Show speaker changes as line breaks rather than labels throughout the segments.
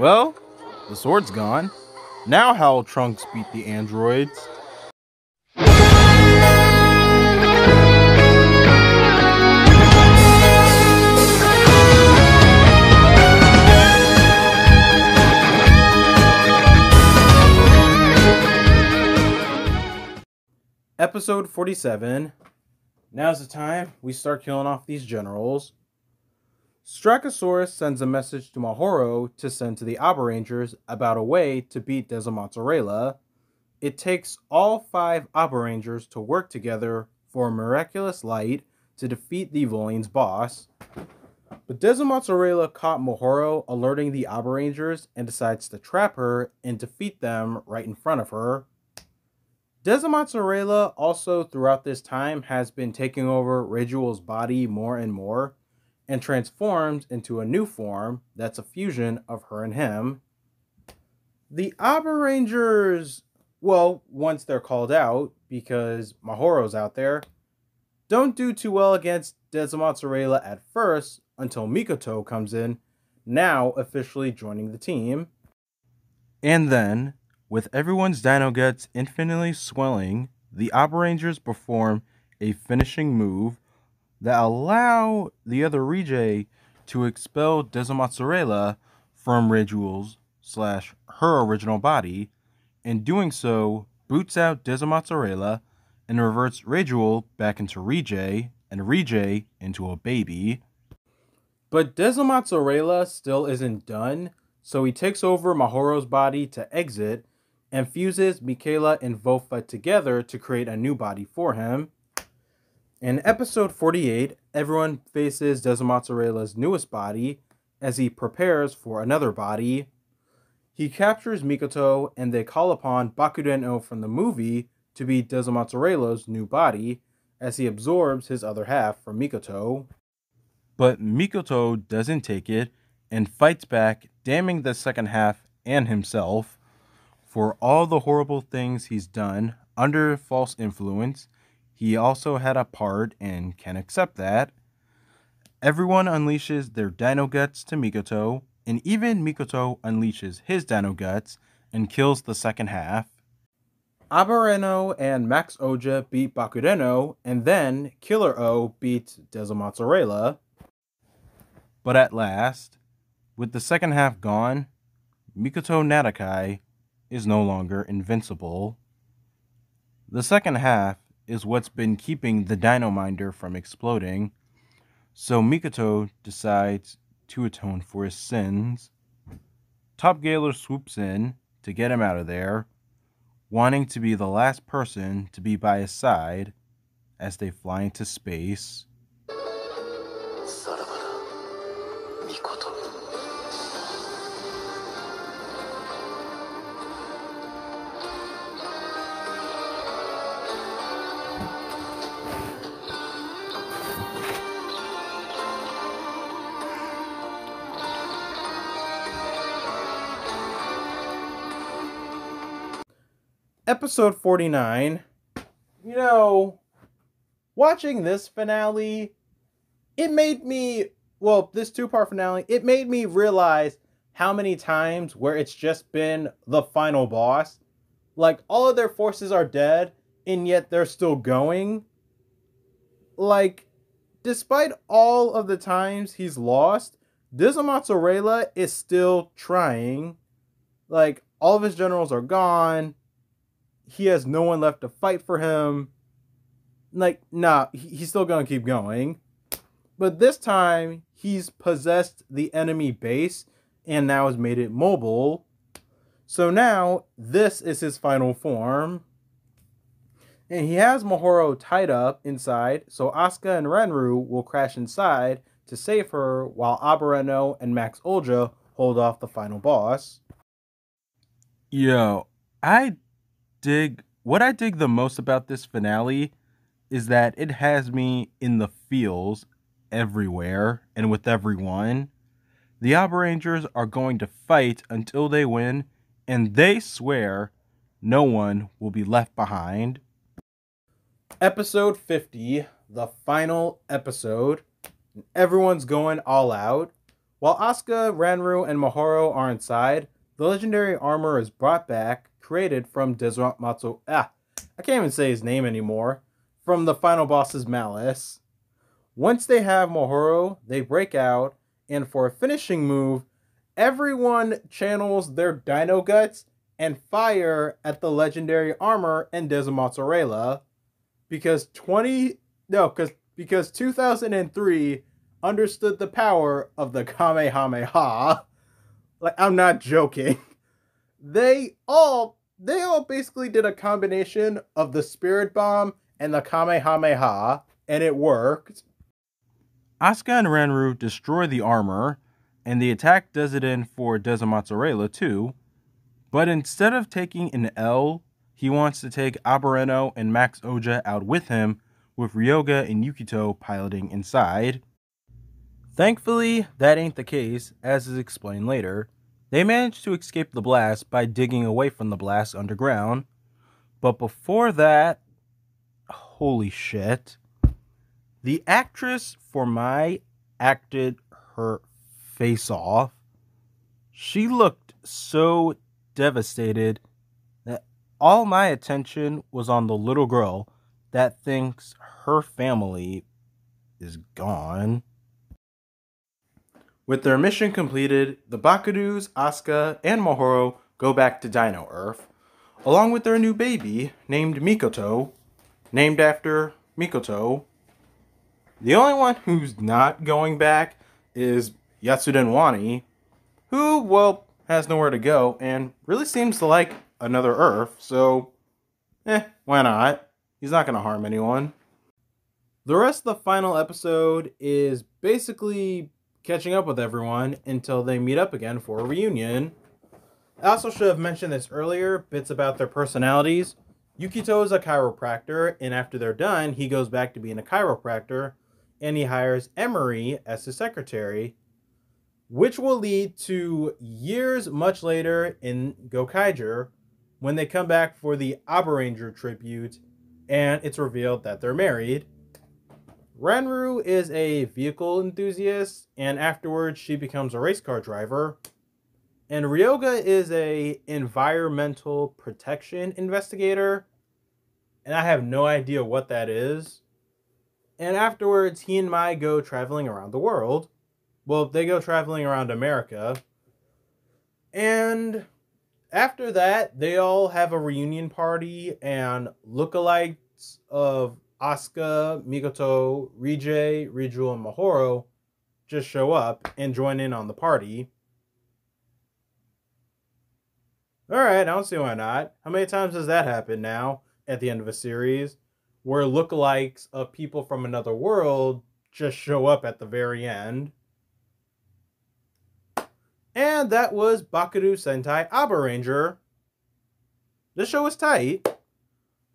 Well, the sword's gone. Now how'll Trunks beat the androids? Episode 47. Now's the time we start killing off these generals. Strachosaurus sends a message to Mahoro to send to the Abarangers about a way to beat Desamozzarella. It takes all 5 Abarangers to work together for a miraculous light to defeat the Voline's boss. But Desamozzarella caught Mahoro alerting the Abarangers and decides to trap her and defeat them right in front of her. Desamozzarella also throughout this time has been taking over Regiel's body more and more and transforms into a new form that's a fusion of her and him. The Abarangers, well, once they're called out, because Mahoro's out there, don't do too well against Desamozzarella at first until Mikoto comes in, now officially joining the team. And then, with everyone's dino guts infinitely swelling, the Abarangers perform a finishing move that allow the other Rege to expel Desamozzarella from Regiel's / her original body, and doing so boots out Desamozzarella and reverts Regiel back into Rege and Rege into a baby. But Desamozzarella still isn't done, so he takes over Mahoro's body to exit and fuses Michaela and Vofa together to create a new body for him. In episode 48, everyone faces Desamozzarella's newest body as he prepares for another body. He captures Mikoto and they call upon Bakuryuu from the movie to be Desamozzarella's new body as he absorbs his other half from Mikoto. But Mikoto doesn't take it and fights back, damning the second half and himself for all the horrible things he's done under false influence. He also had a part and can accept that. Everyone unleashes their dino guts to Mikoto, and even Mikoto unleashes his dino guts and kills the second half. Abaranger and Max Oja beat Bakuryuu, and then Killer O beats Desamozzarella. But at last, with the second half gone, Mikoto Natakai is no longer invincible. The second half is what's been keeping the Dino-Minder from exploding, so Mikoto decides to atone for his sins. Top Galer swoops in to get him out of there, wanting to be the last person to be by his side as they fly into space. Episode 49. Watching this finale, it made me, this 2-part finale, it made me realize how many times where it's just been the final boss. Like, all of their forces are dead, and yet they're still going. Like, despite all of the times he's lost, Desamozzarella is still trying. Like, all of his generals are gone. He has no one left to fight for him. Like, nah, he's still gonna keep going. But this time, he's possessed the enemy base and now has made it mobile. So now, this is his final form. And he has Mahoro tied up inside, so Asuka and Renru will crash inside to save her while Abaranger and Max Olja hold off the final boss. What I dig the most about this finale is that it has me in the feels everywhere and with everyone. The Abarangers are going to fight until they win, and they swear no one will be left behind. Episode 50, the final episode. Everyone's going all out. While Asuka, Ranru, and Mahoro are inside, the legendary armor is brought back, created from Dezumatsu. I can't even say his name anymore. From the final boss's malice. Once they have Mahoro, they break out, and for a finishing move, everyone channels their dino guts and fire at the legendary armor and Dezumatsu because 2003 understood the power of the Kamehameha. Like, I'm not joking. They all basically did a combination of the Spirit Bomb and the Kamehameha, and it worked. Asuka and Ranru destroy the armor, and the attack does it in for Dezumatsu too, but instead of taking an L, he wants to take Abaranger and Max Oja out with him, with Ryoga and Yukito piloting inside. Thankfully, that ain't the case, as is explained later. They manage to escape the blast by digging away from the blast underground, but before that, holy shit. The actress for Mai acted her face off. She looked so devastated that all my attention was on the little girl that thinks her family is gone. With their mission completed, the Bakuryus, Asuka, and Mahoro go back to Dino Earth, along with their new baby named Mikoto, named after Mikoto. The only one who's not going back is Yatsuden Wani, who, well, has nowhere to go and really seems to like another Earth, so, why not? He's not going to harm anyone. The rest of the final episode is basically catching up with everyone until they meet up again for a reunion. I also should have mentioned this earlier, bits about their personalities. Yukito is a chiropractor, and after they're done, he goes back to being a chiropractor, and he hires Emery as his secretary, which will lead to years much later in Gokaiger, when they come back for the Abaranger tribute, and it's revealed that they're married. Ranru is a vehicle enthusiast, and afterwards she becomes a race car driver. And Ryoga is a environmental protection investigator, and I have no idea what that is. And afterwards, he and Mai go traveling around the world. Well, they go traveling around America. And after that, they all have a reunion party, and lookalikes of Asuka, Mikoto, Riju, and Mahoro just show up and join in on the party. Alright, I don't see why not. How many times does that happen now at the end of a series, where lookalikes of people from another world just show up at the very end? And that was Bakuryuu Sentai Abaranger. This show was tight.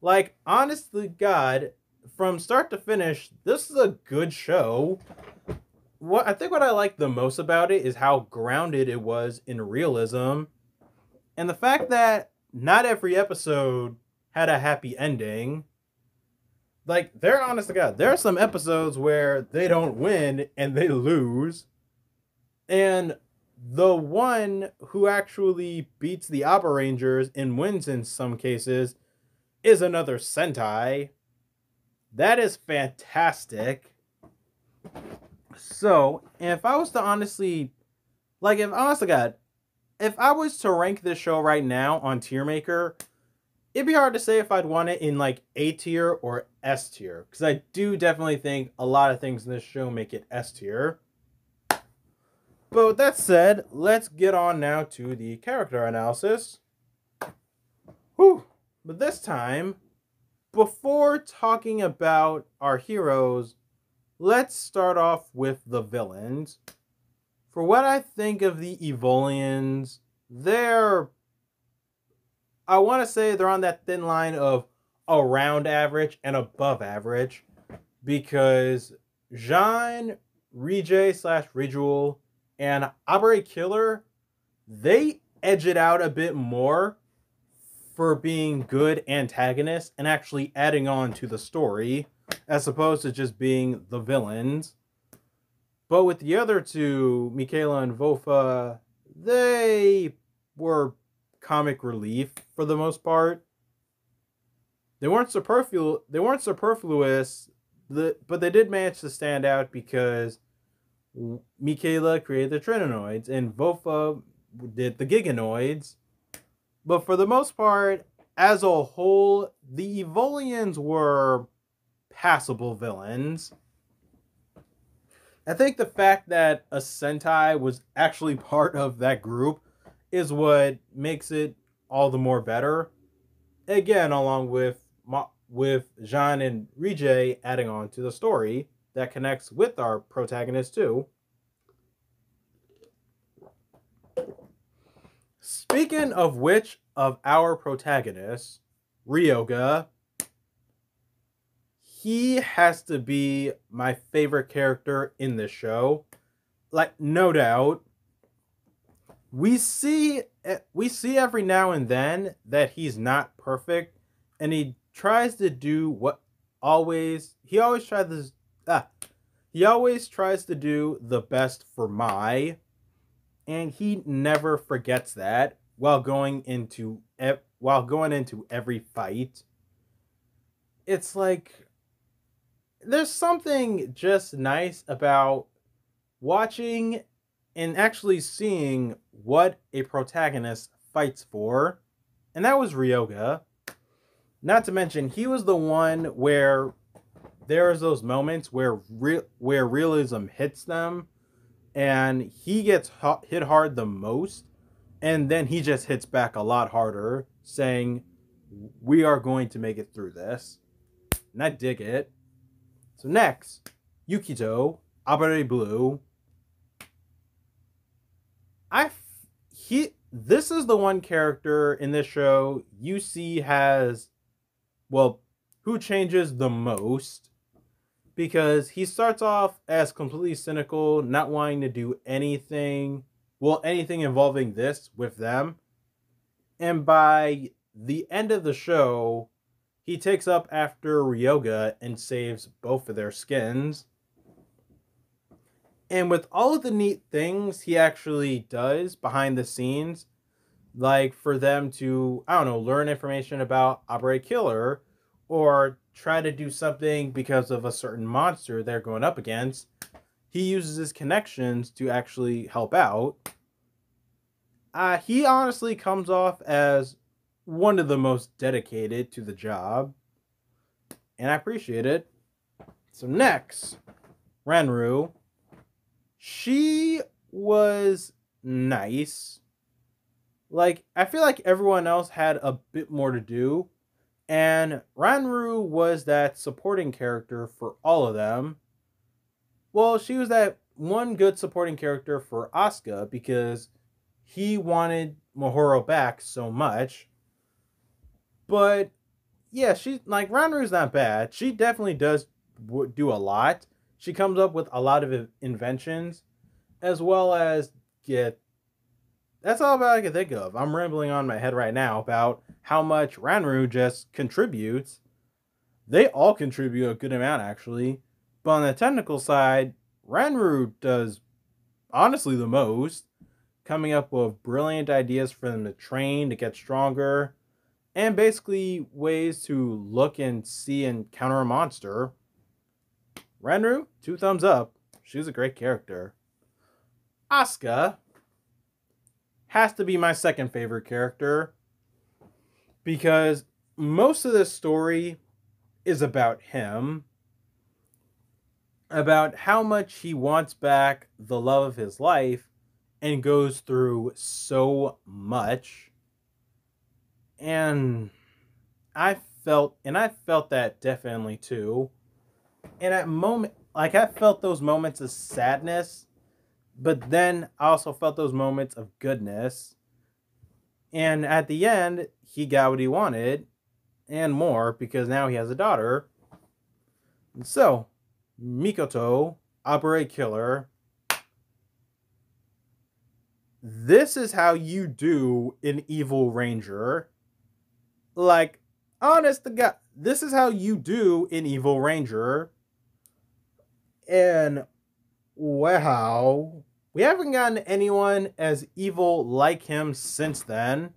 Like, honestly, God, from start to finish, this is a good show. What I like the most about it is how grounded it was in realism. And the fact that not every episode had a happy ending. Like, honest to God, there are some episodes where they don't win and they lose. And the one who actually beats the Abarangers and wins in some cases is another Sentai. That is fantastic. So, if I was to honestly, if honest to God, if I was to rank this show right now on Tier Maker, it'd be hard to say if I'd want it in A tier or S tier, because I do definitely think a lot of things in this show make it S tier. But with that said, let's get on now to the character analysis. Whew. But this time, before talking about our heroes, let's start off with the villains. For what I think of the Evolians, I want to say they're on that thin line of around average and above average, because Jean, Riju and Abare Killer, they edge it out a bit more for being good antagonists and actually adding on to the story, as opposed to just being the villains. But with the other two, Michaela and Vofa, they were comic relief for the most part. They weren't superfluous. But they did manage to stand out because Michaela created the Trinanoids and Vofa did the Giganoids. But for the most part, as a whole, the Evolians were passable villains. I think the fact that a Sentai was actually part of that group is what makes it all the more better. Again, along with Jean and Rijay adding on to the story that connects with our protagonist too. Speaking of which, of our protagonist, Ryoga, he has to be my favorite character in this show. Like, no doubt. We see every now and then that he's not perfect, and he tries to do he always tries to do the best for Mai, and he never forgets that while going into every fight. It's like there's something just nice about watching and actually seeing what a protagonist fights for, and that was Ryoga. Not to mention, he was the one where there's those moments where realism hits them, and he gets hit hard the most, and then he just hits back a lot harder, saying, "We are going to make it through this." And I dig it. So next, Yukito, Abare Blue. This is the one character in this show you see who changes the most, because he starts off as completely cynical, not wanting to do anything involving this with them. And by the end of the show, he takes up after Ryoga and saves both of their skins. And with all of the neat things he actually does behind the scenes, like for them to, learn information about Abare Killer, or try to do something because of a certain monster they're going up against, he uses his connections to actually help out. He honestly comes off as one of the most dedicated to the job, and I appreciate it. So next, Ranru. She was nice. Like, I feel like everyone else had a bit more to do, and Ranru was that supporting character for all of them. Well, she was that one good supporting character for Asuka because he wanted Mahoro back so much. But yeah, Ranru's not bad. She definitely does do a lot. She comes up with a lot of inventions, as well as that's all about I can think of. I'm rambling on my head right now about how much Ranru just contributes. They all contribute a good amount, actually. But on the technical side, Ranru does honestly the most, coming up with brilliant ideas for them to train, to get stronger, and basically ways to look and see and counter a monster. Ranru, 2 thumbs up. She's a great character. Asuka has to be my second favorite character, because most of this story is about him, about how much he wants back the love of his life and goes through so much. And I felt that definitely too. And I felt those moments of sadness, but then I also felt those moments of goodness. And at the end, he got what he wanted and more, because now he has a daughter. So, Mikoto, Abare Killer. This is how you do an evil ranger. Like, honest to God, this is how you do an evil ranger. And Wow. We haven't gotten anyone as evil like him since then.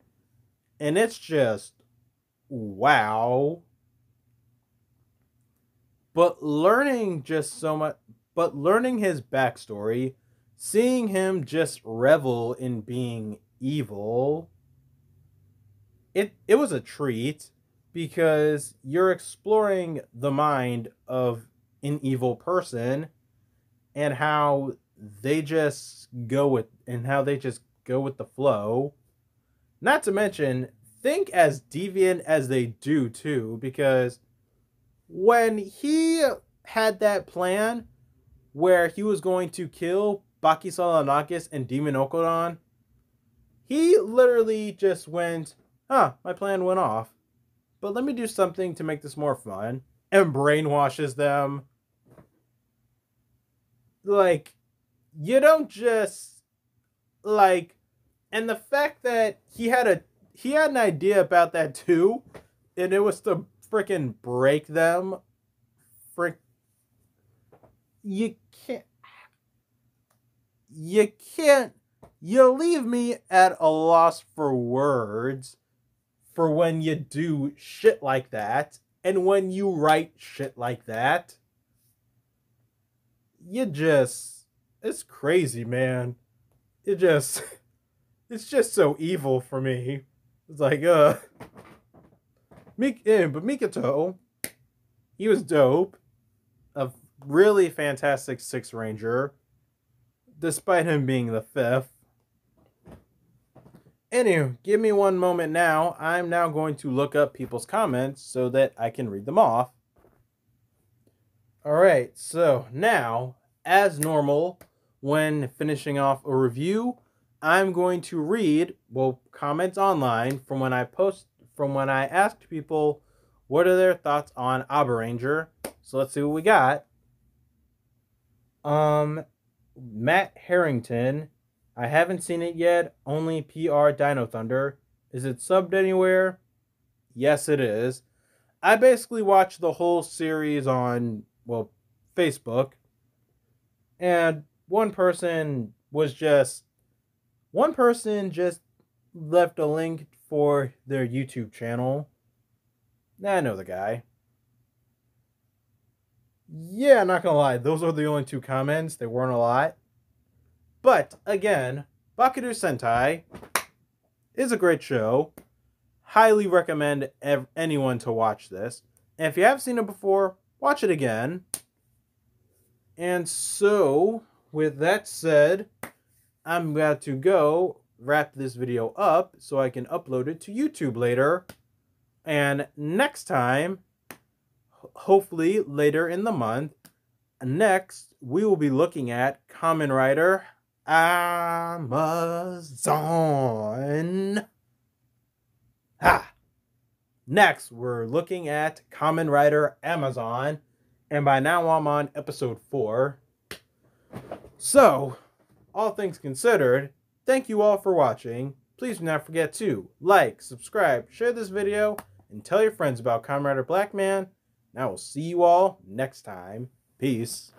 And it's just wow. But learning just so much, but learning his backstory, seeing him just revel in being evil, it was a treat because you're exploring the mind of an evil person and how they just go with the flow. Not to mention, think as deviant as they do too, because when he had that plan where he was going to kill Baki Solanakis and Demon Okodon, he literally just went, my plan went off. But let me do something to make this more fun. And brainwashes them. Like, you don't just, like, and the fact that he had an idea about that too, and it was to freaking break them. You can't, you leave me at a loss for words for when you do shit like that, and when you write shit like that. It's crazy, man. It's just so evil for me. It's like, but Mikoto, he was dope. A really fantastic Sixth Ranger, despite him being the fifth. Anyway, give me one moment now. I'm now going to look up people's comments so that I can read them off. Alright, so now, as normal, when finishing off a review, I'm going to read, comments online from when I asked people what are their thoughts on Abaranger. So let's see what we got. Matt Harrington, I haven't seen it yet, only PR Dino Thunder. Is it subbed anywhere? Yes, it is. I basically watched the whole series on, Facebook. And one person just left a link for their YouTube channel. I know the guy. Yeah, not gonna lie, those are the only two comments. They weren't a lot. But, again, Bakuryuu Sentai is a great show. Highly recommend anyone to watch this. And if you have seen it before, watch it again. And so, with that said, I'm about to go wrap this video up so I can upload it to YouTube later. And next time, hopefully later in the month, next we will be looking at KamenRider Amazon. Next, we're looking at KamenRider Amazon. And by now I'm on episode 4. So, all things considered, thank you all for watching. Please do not forget to like, subscribe, share this video, and tell your friends about KamenRider Blackman. And I will see you all next time. Peace.